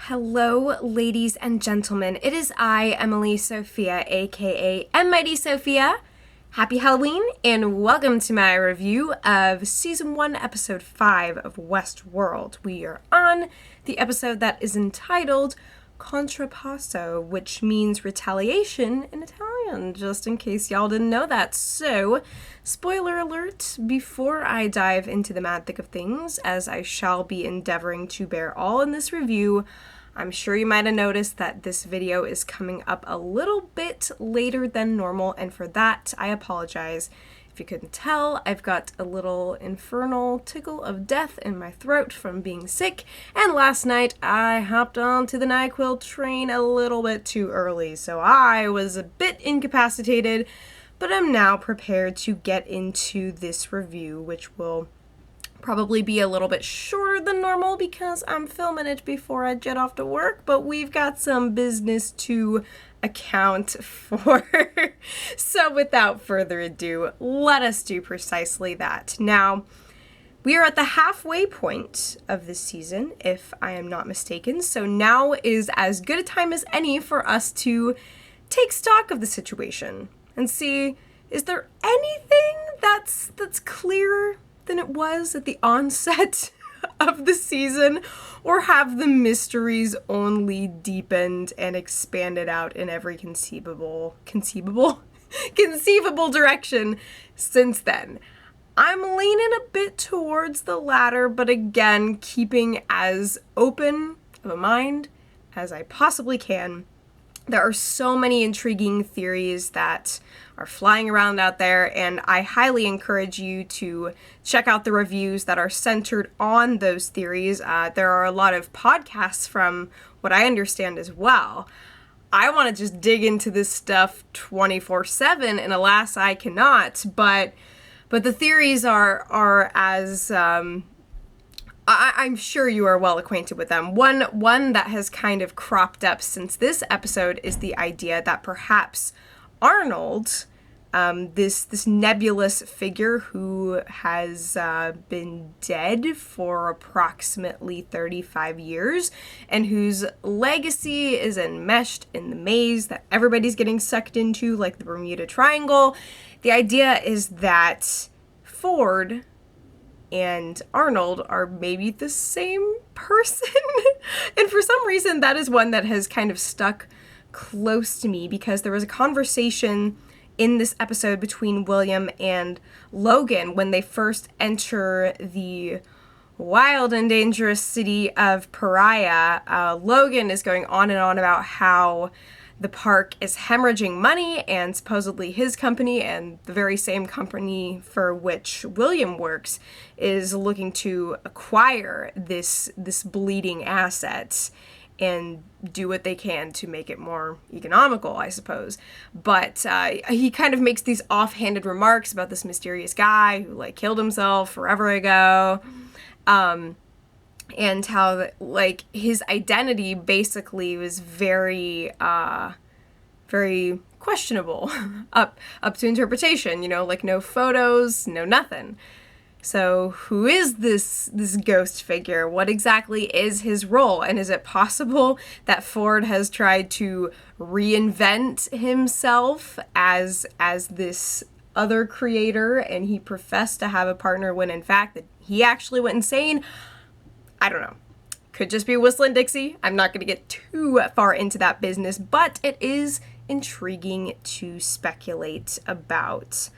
Hello, ladies and gentlemen. It is I, Emily Sophia, aka M Mighty Sophia. Happy Halloween, and welcome to my review of Season 1, Episode 5 of Westworld. We are on the episode that is entitled Contrapasso, which means retaliation in Italian, just in case y'all didn't know that. So, spoiler alert, before I dive into the mad thick of things, as I shall be endeavoring to bear all in this review, I'm sure you might have noticed that this video is coming up a little bit later than normal, and for that, I apologize. If you couldn't tell, I've got a little infernal tickle of death in my throat from being sick, and last night I hopped onto the NyQuil train a little bit too early, so I was a bit incapacitated, but I'm now prepared to get into this review, which will probably be a little bit shorter than normal because I'm filming it before I jet off to work, but we've got some business to account for. So without further ado, let us do precisely that. Now, we are at the halfway point of this season, if I am not mistaken, so now is as good a time as any for us to take stock of the situation and see, is there anything that's clearer than it was at the onset of the season, or have the mysteries only deepened and expanded out in every conceivable direction since then? I'm leaning a bit towards the latter, but again, keeping as open of a mind as I possibly can. There are so many intriguing theories that are flying around out there, and I highly encourage you to check out the reviews that are centered on those theories. There are a lot of podcasts from what I understand as well. I want to just dig into this stuff 24/7, and alas, I cannot, but the theories are as I'm sure you are well acquainted with them. One that has kind of cropped up since this episode is the idea that perhaps Arnold, this nebulous figure who has been dead for approximately 35 years and whose legacy is enmeshed in the maze that everybody's getting sucked into, like the Bermuda Triangle. The idea is that Ford and Arnold are maybe the same person. And for some reason, that is one that has kind of stuck close to me because there was a conversation in this episode between William and Logan when they first enter the wild and dangerous city of Pariah. Logan is going on and on about how the park is hemorrhaging money, and supposedly his company, and the very same company for which William works, is looking to acquire this bleeding asset and do what they can to make it more economical, I suppose. But he kind of makes these offhanded remarks about this mysterious guy who killed himself forever ago. And how, his identity basically was very questionable, up to interpretation, no photos, no nothing. So who is this ghost figure? What exactly is his role? And is it possible that Ford has tried to reinvent himself as this other creator, and he professed to have a partner when in fact that he actually went insane? I don't know. Could just be whistling Dixie. I'm not going to get too far into that business, but it is intriguing to speculate about.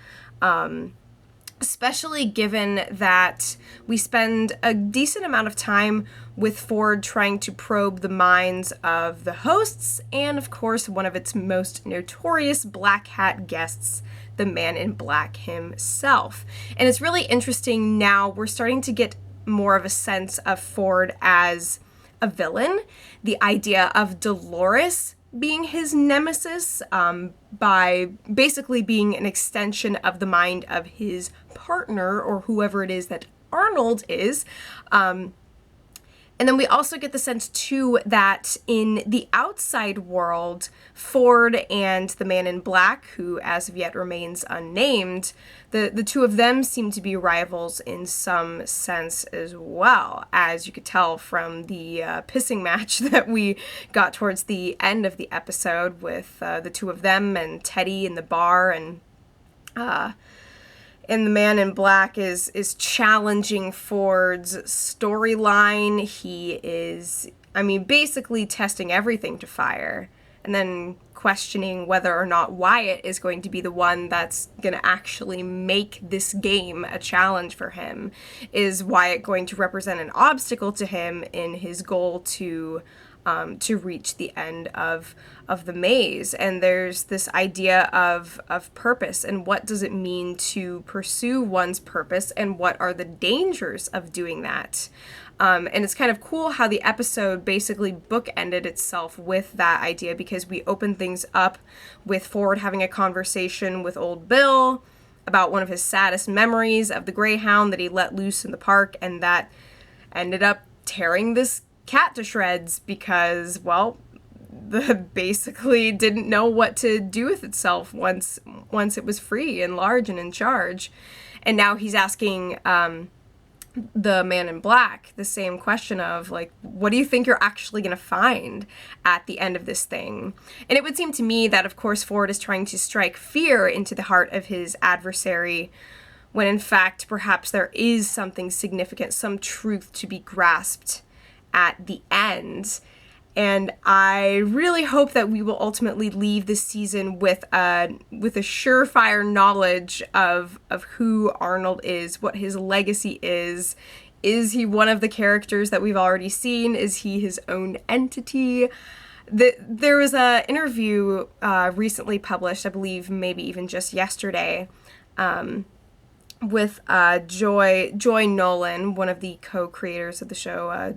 Especially given that we spend a decent amount of time with Ford trying to probe the minds of the hosts and, of course, one of its most notorious black hat guests, the Man in Black himself. And it's really interesting now. We're starting to get more of a sense of Ford as a villain. The idea of Dolores being his nemesis, by basically being an extension of the mind of his partner, or whoever it is that Arnold is. And then we also get the sense, too, that in the outside world, Ford and the man in black, who as of yet remains unnamed, the two of them seem to be rivals in some sense as well, as you could tell from the pissing match that we got towards the end of the episode with the two of them and Teddy in the bar, and the man in black is challenging Ford's storyline. He is, basically testing everything to fire, and then questioning whether or not Wyatt is going to be the one that's going to actually make this game a challenge for him. Is Wyatt going to represent an obstacle to him in his goal to reach the end of the maze? And there's this idea of purpose, and what does it mean to pursue one's purpose, and what are the dangers of doing that? And it's kind of cool how the episode basically bookended itself with that idea, because we opened things up with Ford having a conversation with old Bill about one of his saddest memories of the Greyhound that he let loose in the park, and that ended up tearing this cat to shreds because, well, basically didn't know what to do with itself once it was free and large and in charge. And now he's asking the man in black the same question of, like, what do you think you're actually going to find at the end of this thing? And it would seem to me that, of course, Ford is trying to strike fear into the heart of his adversary, when in fact perhaps there is something significant, some truth to be grasped at the end. And I really hope that we will ultimately leave this season with a surefire knowledge of who Arnold is, what his legacy is. Is he one of the characters that we've already seen? Is he his own entity? There was an interview recently published, I believe maybe even just yesterday, with Joy Nolan, one of the co-creators of the show.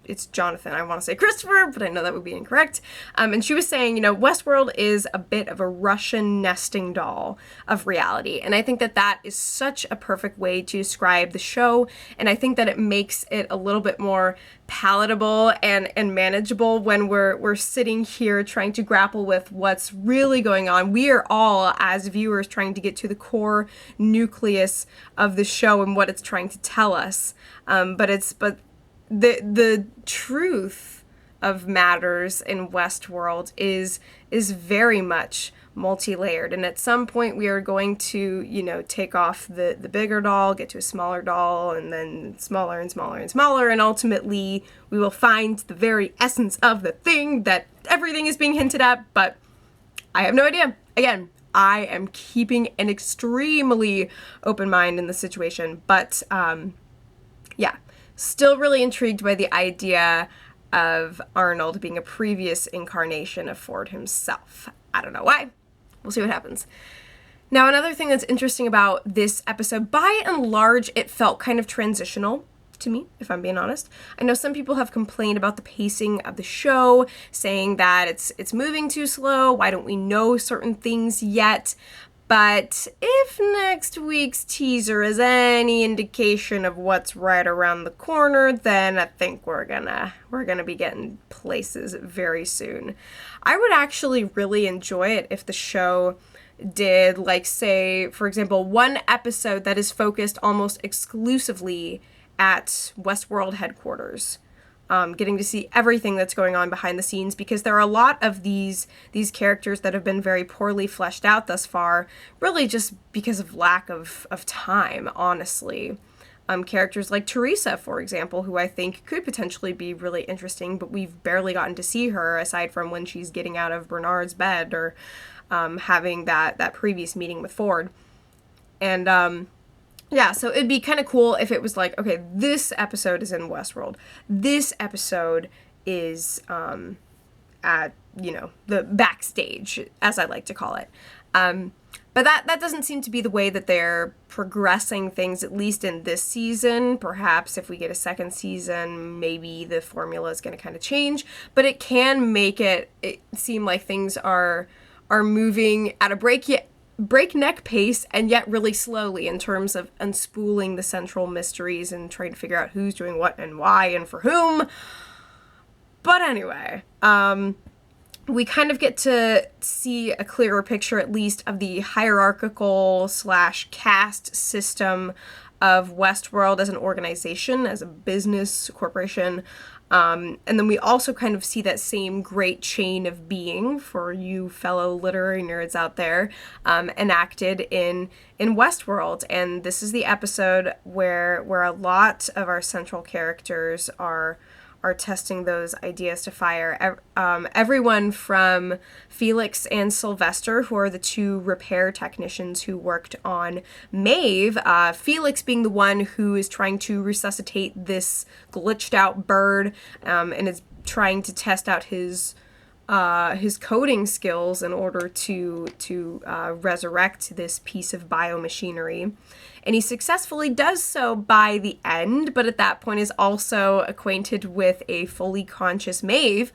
It's Jonathan. I want to say Christopher, but I know that would be incorrect. And she was saying, Westworld is a bit of a Russian nesting doll of reality. And I think that is such a perfect way to describe the show. And I think that it makes it a little bit more palatable and manageable when we're sitting here trying to grapple with what's really going on. We are all, as viewers, trying to get to the core nucleus of the show and what it's trying to tell us. But the truth of matters in Westworld is very much multi-layered, and at some point we are going to take off the bigger doll, get to a smaller doll, and then smaller and smaller and smaller, and ultimately we will find the very essence of the thing that everything is being hinted at. But I have no idea. Again, I am keeping an extremely open mind in the situation, but yeah, still really intrigued by the idea of Arnold being a previous incarnation of Ford himself. I don't know why. We'll see what happens. Now, another thing that's interesting about this episode, by and large, it felt kind of transitional to me, if I'm being honest. I know some people have complained about the pacing of the show, saying that it's moving too slow. Why don't we know certain things yet? But if next week's teaser is any indication of what's right around the corner, then I think we're gonna be getting places very soon. I would actually really enjoy it if the show did, like, say, for example, one episode that is focused almost exclusively at Westworld headquarters. Getting to see everything that's going on behind the scenes, because there are a lot of these characters that have been very poorly fleshed out thus far, really just because of lack of time, honestly. Characters like Teresa, for example, who I think could potentially be really interesting, but we've barely gotten to see her aside from when she's getting out of Bernard's bed or having that previous meeting with Ford. And yeah, so it'd be kind of cool if it was like, okay, this episode is in Westworld. This episode is at, the backstage, as I like to call it. But that doesn't seem to be the way that they're progressing things, at least in this season. Perhaps if we get a second season, maybe the formula is going to kind of change. But it can make it seem like things are moving at a breakneck pace and yet really slowly in terms of unspooling the central mysteries and trying to figure out who's doing what and why and for whom. But anyway, we kind of get to see a clearer picture, at least, of the hierarchical / caste system of Westworld as an organization, as a business corporation. And then we also kind of see that same great chain of being, for you fellow literary nerds out there, enacted in Westworld. And this is the episode where a lot of our central characters are testing those ideas to fire. Everyone from Felix and Sylvester, who are the two repair technicians who worked on Maeve, Felix being the one who is trying to resuscitate this glitched out bird, and is trying to test out his coding skills in order to resurrect this piece of biomachinery. And he successfully does so by the end, but at that point is also acquainted with a fully conscious Maeve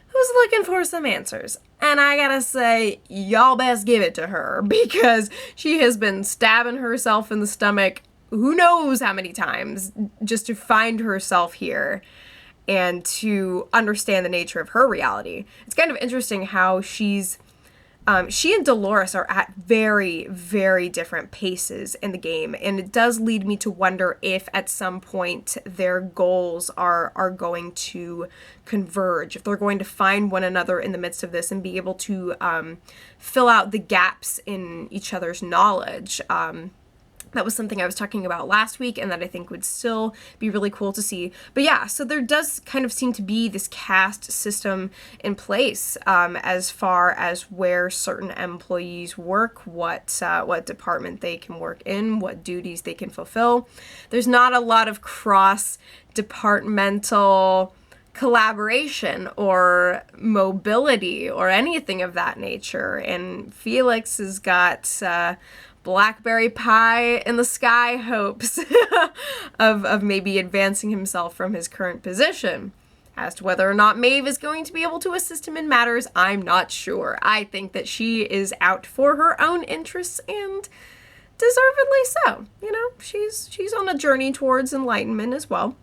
who's looking for some answers. And I gotta say, y'all best give it to her, because she has been stabbing herself in the stomach who knows how many times just to find herself here and to understand the nature of her reality. It's kind of interesting how she and Dolores are at very, very different paces in the game, and it does lead me to wonder if at some point their goals are going to converge, if they're going to find one another in the midst of this and be able to fill out the gaps in each other's knowledge. That was something I was talking about last week, and that I think would still be really cool to see. But yeah, so there does kind of seem to be this caste system in place, as far as where certain employees work, what department they can work in, what duties they can fulfill. There's not a lot of cross-departmental collaboration or mobility or anything of that nature. And Felix has got blackberry pie in the sky hopes of maybe advancing himself from his current position. As to whether or not Maeve is going to be able to assist him in matters, I'm not sure. I think that she is out for her own interests, and deservedly so. You know, she's on a journey towards enlightenment as well.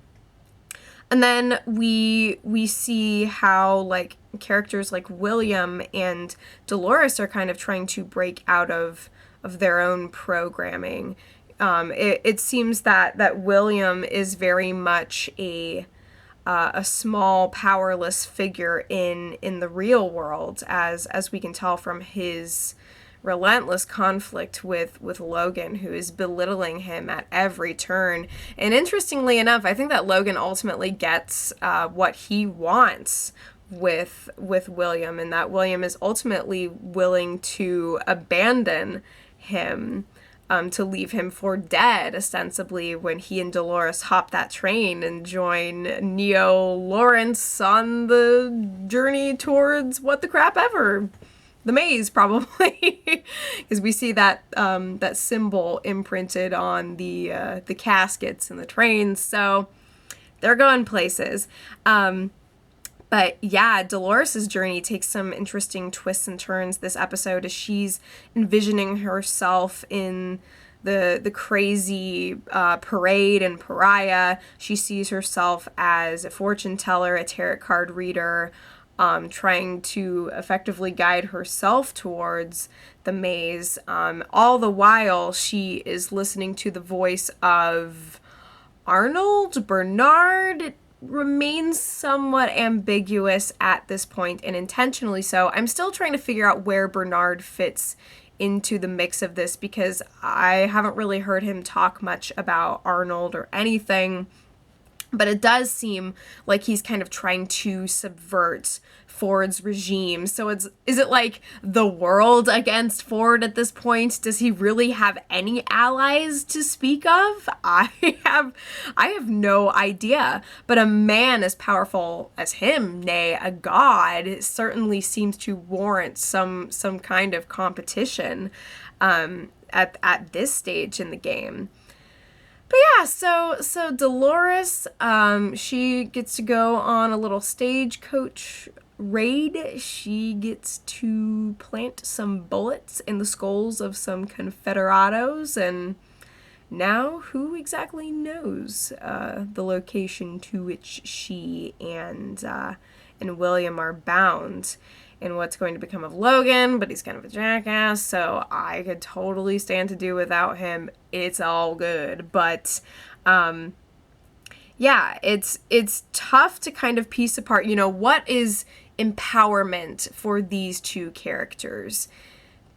And then we see how, like, characters like William and Dolores are kind of trying to break out of their own programming. It seems that William is very much a small, powerless figure in the real world, as we can tell from his relentless conflict with Logan, who is belittling him at every turn. And interestingly enough, I think that Logan ultimately gets what he wants with William, and that William is ultimately willing to abandon him, to leave him for dead, ostensibly, when he and Dolores hop that train and join Neo Lawrence on the journey towards what the crap ever. The maze, probably, because we see that that symbol imprinted on the caskets and the trains, so they're going places. But yeah, Dolores' journey takes some interesting twists and turns this episode, as she's envisioning herself in the crazy parade and pariah. She sees herself as a fortune teller, a tarot card reader, trying to effectively guide herself towards the maze. All the while, she is listening to the voice of Arnold, Bernard. Remains somewhat ambiguous at this point, and intentionally so. I'm still trying to figure out where Bernard fits into the mix of this, because I haven't really heard him talk much about Arnold or anything. But it does seem like he's kind of trying to subvert Ford's regime. So is it like the world against Ford at this point? Does he really have any allies to speak of? I have no idea. But a man as powerful as him, nay, a god, certainly seems to warrant some kind of competition at this stage in the game. But yeah, so Dolores, she gets to go on a little stagecoach raid, she gets to plant some bullets in the skulls of some Confederados, and now who exactly knows the location to which she and William are bound, and what's going to become of Logan, but he's kind of a jackass, so I could totally stand to do without him. It's all good, but yeah, it's tough to kind of piece apart, what is empowerment for these two characters.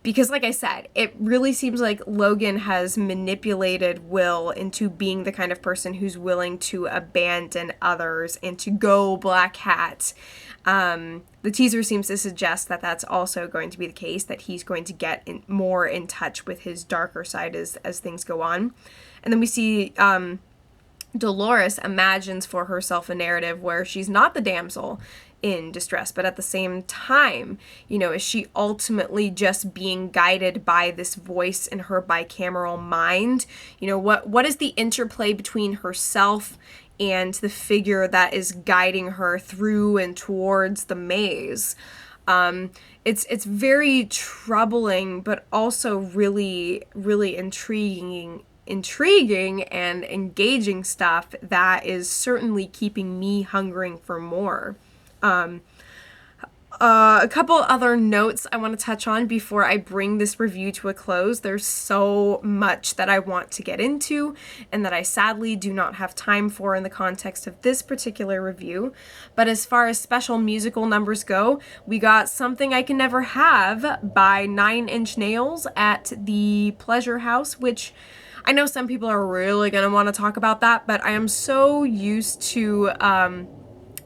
Because like I said, it really seems like Logan has manipulated Will into being the kind of person who's willing to abandon others and to go black hat. The teaser seems to suggest that that's also going to be the case, that he's going to get more in touch with his darker side as things go on. And then we see Dolores imagines for herself a narrative where she's not the damsel in distress, but at the same time, is she ultimately just being guided by this voice in her bicameral mind? What is the interplay between herself and the figure that is guiding her through and towards the maze? It's very troubling, but also really, really intriguing and engaging stuff that is certainly keeping me hungering for more. A couple other notes I want to touch on before I bring this review to a close. There's so much that I want to get into and that I sadly do not have time for in the context of this particular review. But as far as special musical numbers go, we got Something I Can Never Have by 9 Inch Nails at the Pleasure House, which I know some people are really going to want to talk about that, but I am so used to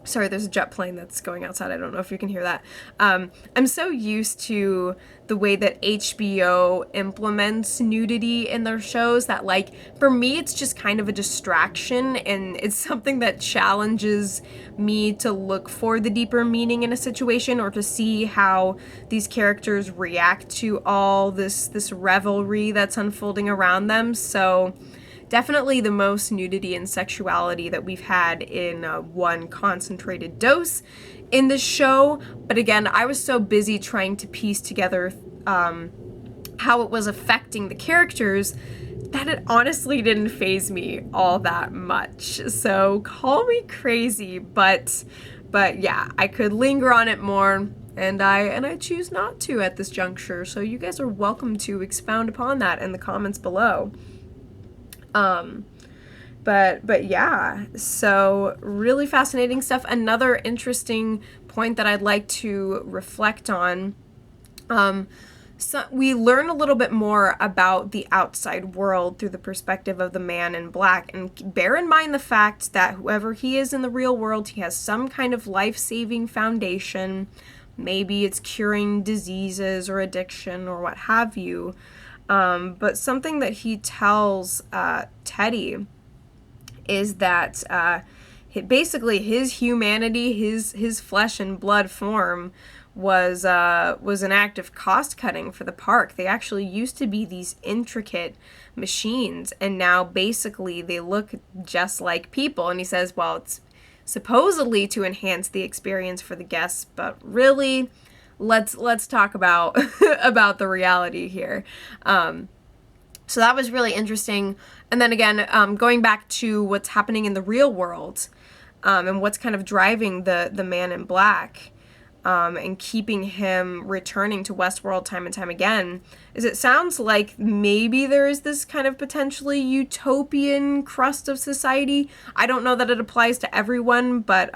sorry, there's a jet plane that's going outside. I don't know if you can hear that. I'm so used to the way that HBO implements nudity in their shows that, for me, it's just kind of a distraction, and it's something that challenges me to look for the deeper meaning in a situation, or to see how these characters react to all this revelry that's unfolding around them. So definitely the most nudity and sexuality that we've had in one concentrated dose in this show. But again, I was so busy trying to piece together how it was affecting the characters that it honestly didn't faze me all that much. So call me crazy, but yeah, I could linger on it more, and I choose not to at this juncture. So you guys are welcome to expound upon that in the comments below. But yeah, so really fascinating stuff. Another interesting point that I'd like to reflect on, so we learn a little bit more about the outside world through the perspective of the man in black, and bear in mind the fact that whoever he is in the real world, he has some kind of life-saving foundation. Maybe it's curing diseases or addiction or what have you. But something that he tells Teddy is that basically his humanity, his flesh and blood form was an act of cost cutting for the park. They actually used to be these intricate machines, and now basically they look just like people. And he says, well, it's supposedly to enhance the experience for the guests, but really, let's talk about about the reality here. So that was really interesting. And then again, going back to what's happening in the real world, and what's kind of driving the man in black, and keeping him returning to Westworld time and time again, is it sounds like maybe there is this kind of potentially utopian crust of society. I don't know that it applies to everyone, but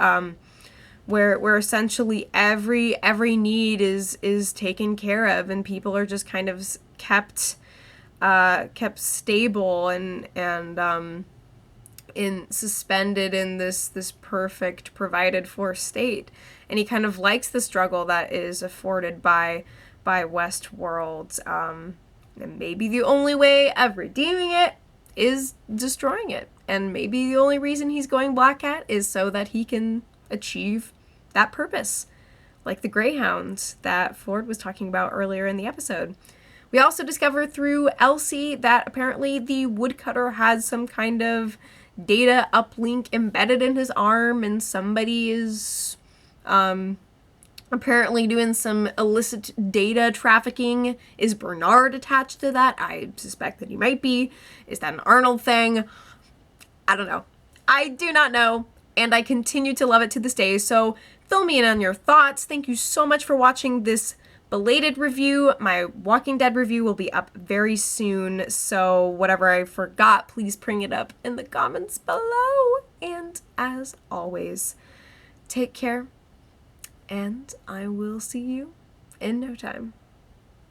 where essentially every need is taken care of, and people are just kind of kept stable and suspended in this perfect provided for state. And he kind of likes the struggle that is afforded by Westworld. And maybe the only way of redeeming it is destroying it. And maybe the only reason he's going Black Hat is so that he can achieve that purpose, like the Greyhounds that Ford was talking about earlier in the episode. We also discover through Elsie that apparently the woodcutter has some kind of data uplink embedded in his arm, and somebody is apparently doing some illicit data trafficking. Is Bernard attached to that? I suspect that he might be. Is that an Arnold thing? I don't know. I do not know, and I continue to love it to this day, so fill me in on your thoughts. Thank you so much for watching this belated review. My Walking Dead review will be up very soon, so whatever I forgot, please bring it up in the comments below. And as always, take care, and I will see you in no time.